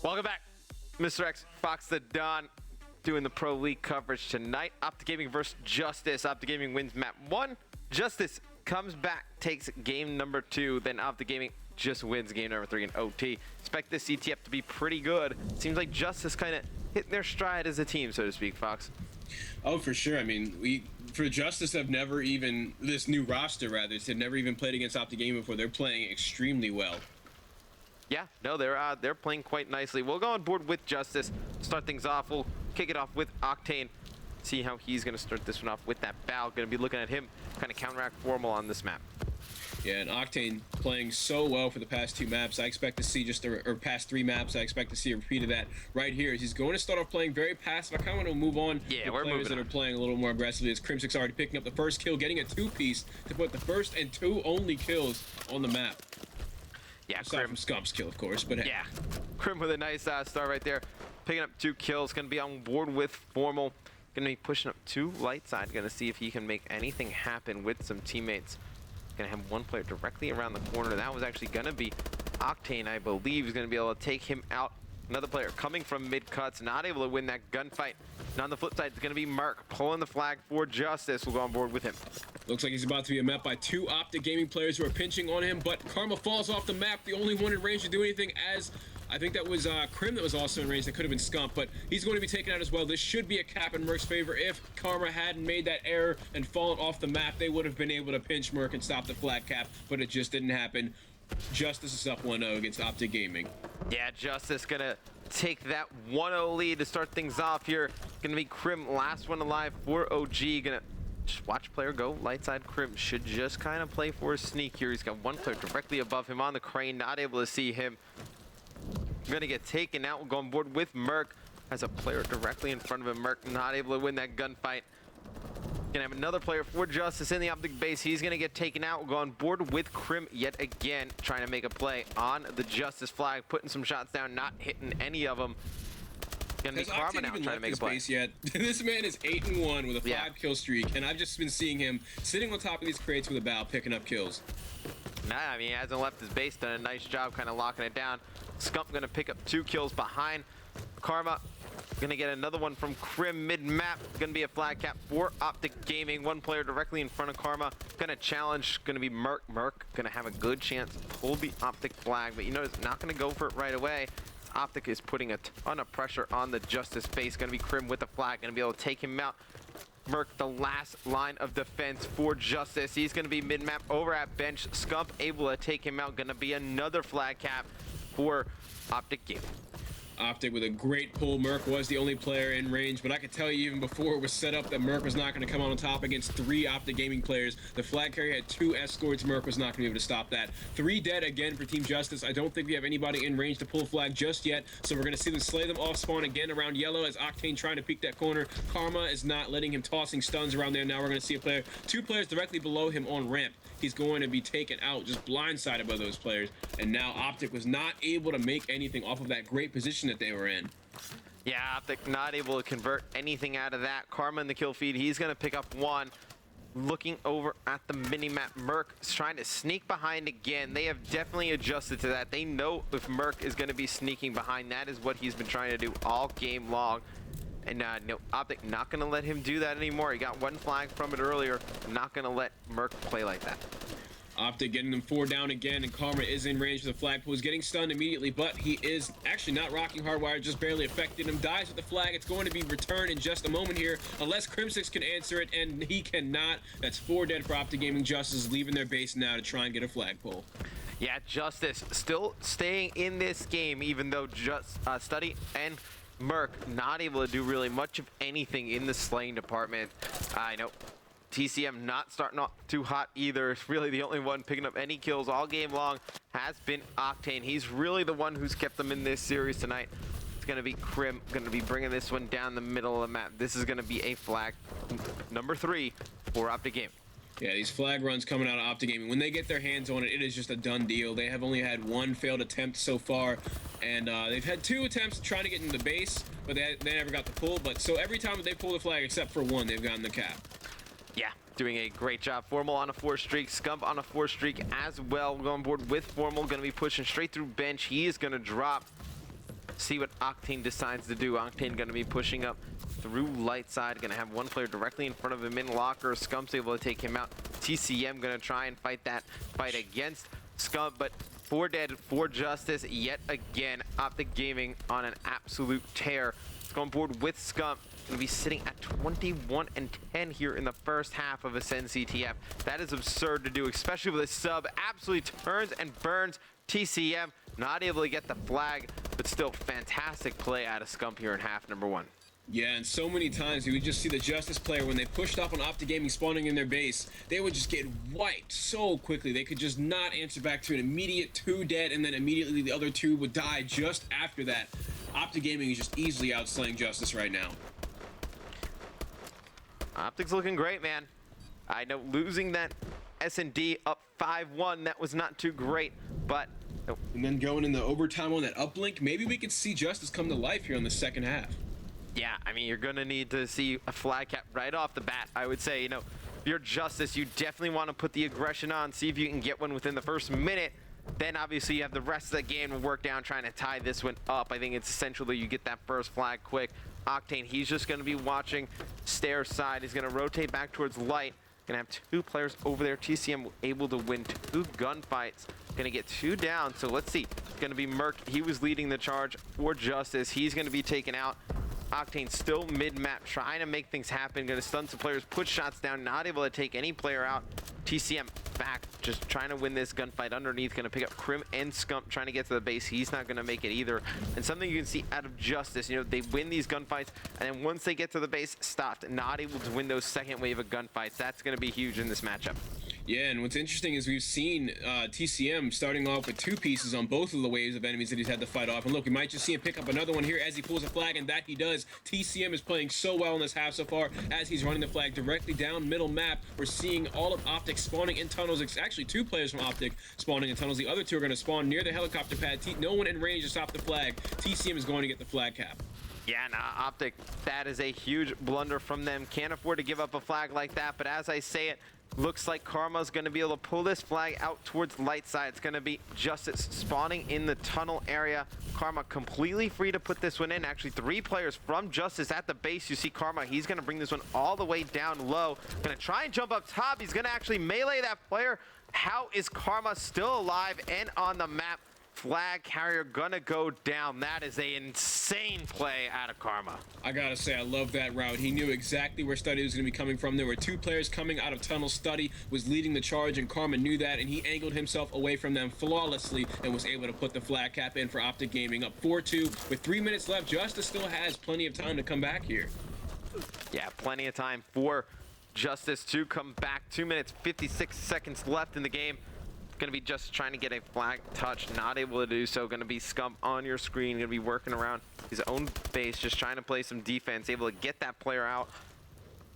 Welcome back, Mr. X, Fox the Don, doing the Pro League coverage tonight. OpTic Gaming versus JusTus. OpTic Gaming wins map 1. JusTus comes back, takes game number 2. Then OpTic Gaming just wins game number 3 in OT. Expect this CTF to be pretty good. Seems like JusTus kind of hitting their stride as a team, so to speak, Fox. Oh, for sure. I mean, for JusTus have never even, this new roster rather, they've never even played against OpTic Gaming before. They're playing extremely well. Yeah, no, they're playing quite nicely. We'll go on board with JusTus. Start things off. We'll kick it off with Octane. See how he's going to start this one off with that bow. Going to be looking at him kind of counteract Formal on this map. Yeah, and Octane playing so well for the past 2 maps. I expect to see or past 3 maps. I expect to see a repeat of that right here. He's going to start off playing very passive. I kind of want to move on to players that are playing a little more aggressively. As Crimsic's already picking up the first kill, getting a 2-piece to put the first and 2 only kills on the map. Yeah, aside from Scump's kill, of course, but hey. Yeah, Crim with a nice start right there. Picking up 2 kills. Going to be on board with Formal. Going to be pushing up to light side. Going to see if he can make anything happen with some teammates. Going to have one player directly around the corner. That was actually going to be Octane, I believe. He's going to be able to take him out. Another player coming from mid cuts, not able to win that gunfight. And on the flip side, it's going to be Merc pulling the flag for JusTus. We'll go on board with him. Looks like he's about to be met by 2 OpTic Gaming players who are pinching on him, but Karma falls off the map. The only one in range to do anything, as I think that was Crim that was also in range. That could have been Scump, but he's going to be taken out as well. This should be a cap in Merc's favor. If Karma hadn't made that error and fallen off the map, they would have been able to pinch Merc and stop the flag cap, but it just didn't happen. JusTus is up 1-0 against OpTic Gaming. Yeah, JusTus gonna take that 1-0 lead to start things off here. Gonna be Crim, last one alive for OG. Gonna just watch player go. Light side Crim should just kind of play for a sneak here. He's got one player directly above him on the crane, not able to see him. Gonna get taken out. We'll go on board with Merc. Has a player directly in front of him. Merc not able to win that gunfight. Gonna have another player for JusTus in the OpTic base. He's gonna get taken out. We'll go on board with Crim yet again, trying to make a play on the JusTus flag, putting some shots down, not hitting any of them. Gonna be Karma now trying to make a play. Yet. This man is 8-1 with a 5-kill streak, and I've just been seeing him sitting on top of these crates with a bow, picking up kills. Nah, I mean, he hasn't left his base, done a nice job kind of locking it down. Scump gonna pick up 2 kills behind Karma. Gonna get another one from Crim mid-map. Gonna be a flag cap for OpTic Gaming. One player directly in front of Karma. Gonna challenge, gonna be Merc. Merc gonna have a good chance to pull the OpTic flag, but you know, it's not gonna go for it right away. OpTic is putting a ton of pressure on the JusTus base. Gonna be Crim with the flag, gonna be able to take him out. Merc, the last line of defense for JusTus. He's gonna be mid-map over at bench. Scump able to take him out. Gonna be another flag cap for OpTic Gaming. OpTic with a great pull. Merc was the only player in range, but I could tell you even before it was set up that Merc was not going to come on top against 3 OpTic Gaming players. The flag carrier had 2 escorts. Merc was not going to be able to stop that. 3 dead again for Team JusTus. I don't think we have anybody in range to pull flag just yet, so we're going to see them slay them off spawn again around yellow as Octane trying to peek that corner. Karma is not letting him, tossing stuns around there. Now we're going to see a player, 2 players directly below him on ramp. He's going to be taken out, just blindsided by those players. And now OpTic was not able to make anything off of that great position that they were in. Yeah, OpTic not able to convert anything out of that. Karma in the kill feed, he's gonna pick up 1. Looking over at the mini-map, Merc is trying to sneak behind again. They have definitely adjusted to that. They know if Merc is gonna be sneaking behind, that is what he's been trying to do all game long. And no, OpTic not gonna let him do that anymore. He got 1 flag from it earlier. Not gonna let Merc play like that. OpTic getting them 4 down again, and Karma is in range for the flagpole. He's getting stunned immediately, but he is actually not rocking hardwire, just barely affected him. Dies with the flag. It's going to be returned in just a moment here, unless Crimsix can answer it, and he cannot. That's 4 dead for OpTic Gaming. JusTus is leaving their base now to try and get a flagpole. Yeah, JusTus still staying in this game, even though Study and Merc not able to do really much of anything in the slaying department. I know TCM not starting off too hot either. It's really the only one picking up any kills all game long has been Octane. He's really the one who's kept them in this series tonight. It's going to be Crim, going to be bringing this one down the middle of the map. This is going to be a flag number 3 for OpTic Gaming. Yeah, these flag runs coming out of OpTic Gaming, when they get their hands on it, it is just a done deal. They have only had 1 failed attempt so far, and they've had 2 attempts trying to get into the base, but they never got the pull. But so every time they pull the flag, except for 1, they've gotten the cap. Yeah, doing a great job. Formal on a 4 streak, Scump on a 4 streak as well. We'll go on board with Formal, going to be pushing straight through bench. He is going to drop. see what Octane decides to do. Octane going to be pushing up through light side, going to have one player directly in front of him in locker. Scump's able to take him out. TCM going to try and fight that fight against Scump, but 4 dead for JusTus yet again. OpTic Gaming on an absolute tear. Let's go on board with Scump. Going to be sitting at 21-10 here in the first half of Ascend CTF. That is absurd to do, especially with a sub. Absolutely turns and burns. TCM not able to get the flag, but still fantastic play out of Scump here in half number 1. Yeah, and so many times you would just see the JusTus player, when they pushed up on OpTic Gaming spawning in their base, they would just get wiped so quickly. They could just not answer back to an immediate 2 dead, and then immediately the other 2 would die just after that. OpTic Gaming is just easily outslaying JusTus right now. OpTic's looking great, man. I know losing that S&D up 5-1, that was not too great, but... And then going in the overtime on that uplink, maybe we could see JusTus come to life here in the second half. Yeah, I mean, you're going to need to see a flag cap right off the bat. I would say, you know, if you're JusTus, you definitely want to put the aggression on, see if you can get one within the first minute. Then, obviously, you have the rest of the game to work down, trying to tie this one up. I think it's essential that you get that first flag quick. Octane, he's just going to be watching stair side. He's going to rotate back towards light. Going to have 2 players over there. TCM able to win 2 gunfights. Going to get 2 down. So let's see. It's going to be Merc. He was leading the charge for JusTus. He's going to be taken out. Octane still mid-map, trying to make things happen. Going to stun some players, put shots down, not able to take any player out. TCM back, just trying to win this gunfight underneath. Going to pick up Crim and Scump, trying to get to the base. He's not going to make it either. And something you can see out of JusTus, you know, they win these gunfights, and then once they get to the base, stopped. Not able to win those second wave of gunfights. That's going to be huge in this matchup. Yeah, and what's interesting is we've seen TCM starting off with 2 pieces on both of the waves of enemies that he's had to fight off. And look, we might just see him pick up another one here as he pulls a flag, and that he does. TCM is playing so well in this half so far as he's running the flag directly down middle map. We're seeing all of OpTic spawning in tunnels. It's actually 2 players from OpTic spawning in tunnels. The other 2 are going to spawn near the helicopter pad. No one in range to stop the flag. TCM is going to get the flag cap. Yeah, nah, OpTic, that is a huge blunder from them. Can't afford to give up a flag like that, but as I say it, looks like Karma's going to be able to pull this flag out towards light side. It's going to be JusTus spawning in the tunnel area. Karma completely free to put this one in. Actually, 3 players from JusTus at the base. You see Karma, he's going to bring this one all the way down low. Going to try and jump up top. He's going to actually melee that player. How is Karma still alive and on the map? Flag carrier gonna go down. That is an insane play out of Karma. I gotta say, I love that route. He knew exactly where Study was gonna be coming from. There were 2 players coming out of tunnel. Study was leading the charge, and Karma knew that, and he angled himself away from them flawlessly and was able to put the flag cap in for OpTic Gaming. Up 4-2 with 3 minutes left. JusTus still has plenty of time to come back here. Yeah, plenty of time for JusTus to come back. 2 minutes, 56 seconds left in the game. Going to be just trying to get a flag touch, not able to do so. Going to be Scump on your screen, going to be working around his own base, just trying to play some defense, able to get that player out.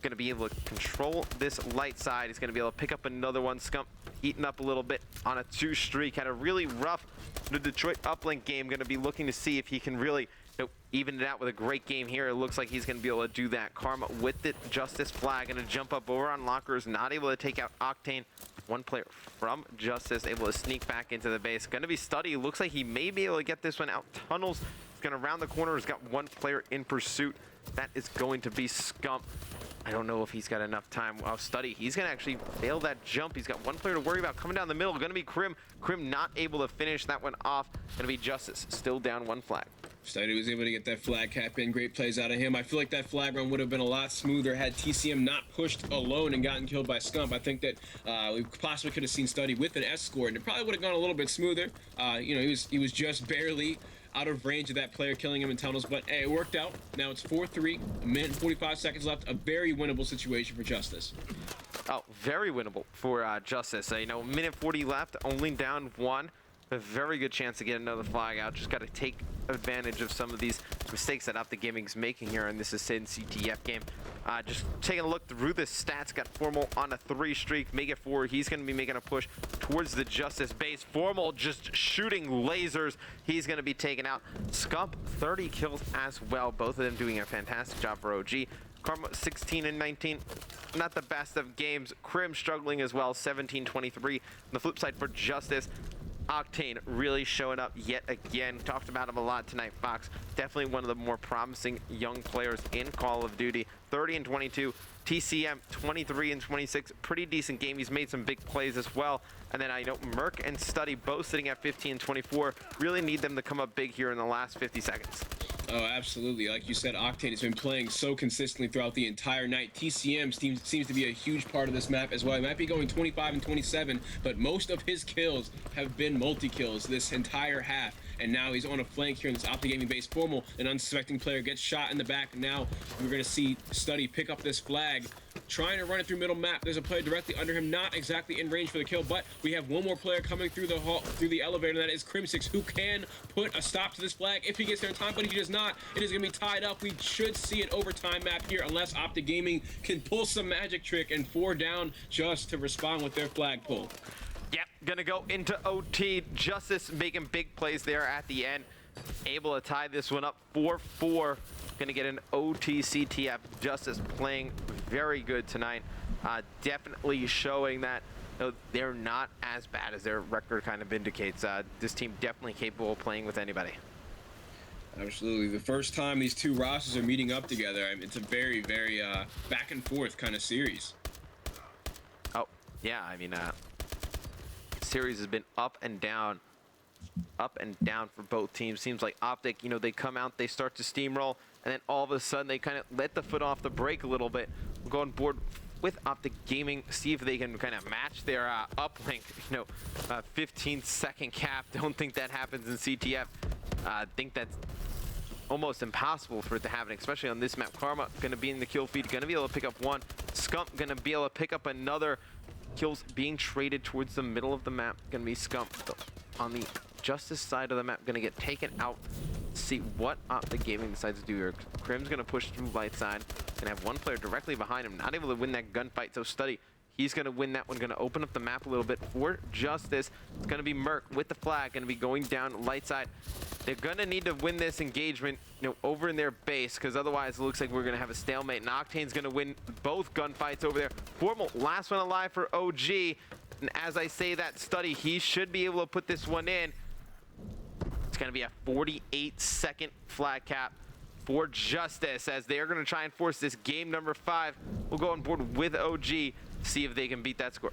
Going to be able to control this light side. He's going to be able to pick up another one. Scump eating up a little bit on a 2 streak. Had a really rough Detroit uplink game. Going to be looking to see if he can really even it out with a great game here. It looks like he's going to be able to do that. Karma with the JusTus flag, going to jump up over on lockers, not able to take out Octane. 1 player from JusTus able to sneak back into the base. Going to be Study. Looks like he may be able to get this one out tunnels. He's going to round the corner. He's got 1 player in pursuit. That is going to be Scump. I don't know if he's got enough time. Wow, Study. He's going to actually fail that jump. He's got 1 player to worry about coming down the middle. Going to be Crim. Crim not able to finish that one off. Going to be JusTus. Still down 1 flag. Study was able to get that flag cap in. Great plays out of him. I feel like that flag run would have been a lot smoother had TCM not pushed alone and gotten killed by Scump. I think that we possibly could have seen Study with an escort, and it probably would have gone a little bit smoother. You know, he was just barely out of range of that player killing him in tunnels, but hey, it worked out. Now it's 4-3, 1 minute and 45 seconds left. A very winnable situation for JusTus. Oh, very winnable for JusTus. You know, 1 minute 40 left, only down 1. A very good chance to get another flag out. Just got to take advantage of some of these mistakes that OpTic Gaming's making here in this Ascend CTF game. Just taking a look through the stats, got Formal on a 3 streak, make it 4. He's going to be making a push towards the JusTus base. Formal just shooting lasers. He's going to be taken out. Scump, 30 kills as well. Both of them doing a fantastic job for OG. Karma, 16 and 19. Not the best of games. Crim struggling as well, 17-23. On the flip side for JusTus, Octane really showing up yet again. Talked about him a lot tonight, Fox. Definitely one of the more promising young players in Call of Duty. 30 and 22. TCM 23 and 26. Pretty decent game. He's made some big plays as well. And then I know Merc and Study both sitting at 15 and 24. Really need them to come up big here in the last 50 seconds. Oh, absolutely. Like you said, Octane has been playing so consistently throughout the entire night. TCM seems to be a huge part of this map as well. He might be going 25 and 27, but most of his kills have been multi-kills this entire half. And now he's on a flank here in this OpTic Gaming base. Formal, an unsuspecting player, gets shot in the back. Now we're going to see Study pick up this flag, trying to run it through middle map. There's a player directly under him, not exactly in range for the kill, but we have one more player coming through the hall, through the elevator, and that is Crim6, who can put a stop to this flag if he gets there in time, but if he does not, it is going to be tied up. We should see an overtime map here unless OpTic Gaming can pull some magic trick and 4 down just to respond with their flag pull. Yep, gonna go into OT. JusTus making big plays there at the end. Able to tie this one up 4-4. Gonna get an OT CTF. JusTus playing very good tonight. Definitely showing that they're not as bad as their record kind of indicates. This team definitely capable of playing with anybody. Absolutely. The first time these two rosters are meeting up together, I mean, it's a very, very back and forth kind of series. Oh, yeah, I mean, series has been up and down for both teams. Seems like OpTic, you know, they come out, they start to steamroll, and then all of a sudden they kind of let the foot off the brake a little bit. We'll go on board with OpTic Gaming, see if they can kind of match their uplink, 15-second cap. Don't think that happens in CTF. I think that's almost impossible for it to happen, especially on this map. Karma going to be in the kill feed, going to be able to pick up one. Scump going to be able to pick up another. Kills being traded towards the middle of the map. Going to be Scump on the JusTus side of the map. Going to get taken out. See what OpTic Gaming decides to do here. Crim's going to push through light side. Going to have one player directly behind him. Not able to win that gunfight. So Study, he's going to win that one. Going to open up the map a little bit for JusTus. It's going to be Merc with the flag. Going to be going down light side. They're going to need to win this engagement, over in their base, because otherwise it looks like we're going to have a stalemate. And Octane's going to win both gunfights over there. Formal, last one alive for OG. And as I say that, Study, he should be able to put this one in. It's going to be a 48-second flag cap for JusTus, as they're going to try and force this game number 5. We'll go on board with OG, see if they can beat that score.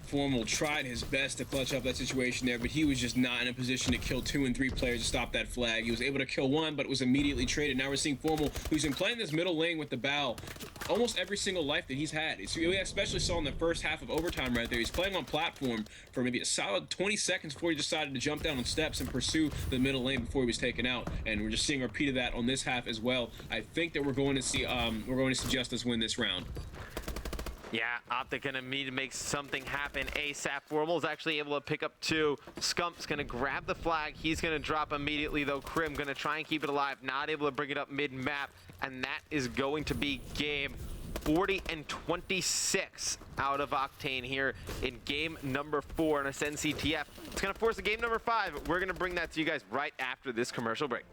Formal tried his best to clutch up that situation there, but he was just not in a position to kill 2 and 3 players to stop that flag. He was able to kill one, but it was immediately traded. Now we're seeing Formal, who's been playing this middle lane with the bow almost every single life that he's had. We especially saw in the first half of overtime right there. He's playing on platform for maybe a solid 20 seconds before he decided to jump down on steps and pursue the middle lane before he was taken out. And we're just seeing a repeat of that on this half as well. I think that we're going to see JusTus win this round. Yeah, OpTic gonna need to make something happen ASAP. Formal's actually able to pick up 2. Scump's gonna grab the flag. He's gonna drop immediately though. Crim gonna try and keep it alive. Not able to bring it up mid-map. And that is going to be game 40 and 26 out of Octane here in game number 4 on Ascend CTF. It's gonna force a game number 5. We're gonna bring that to you guys right after this commercial break.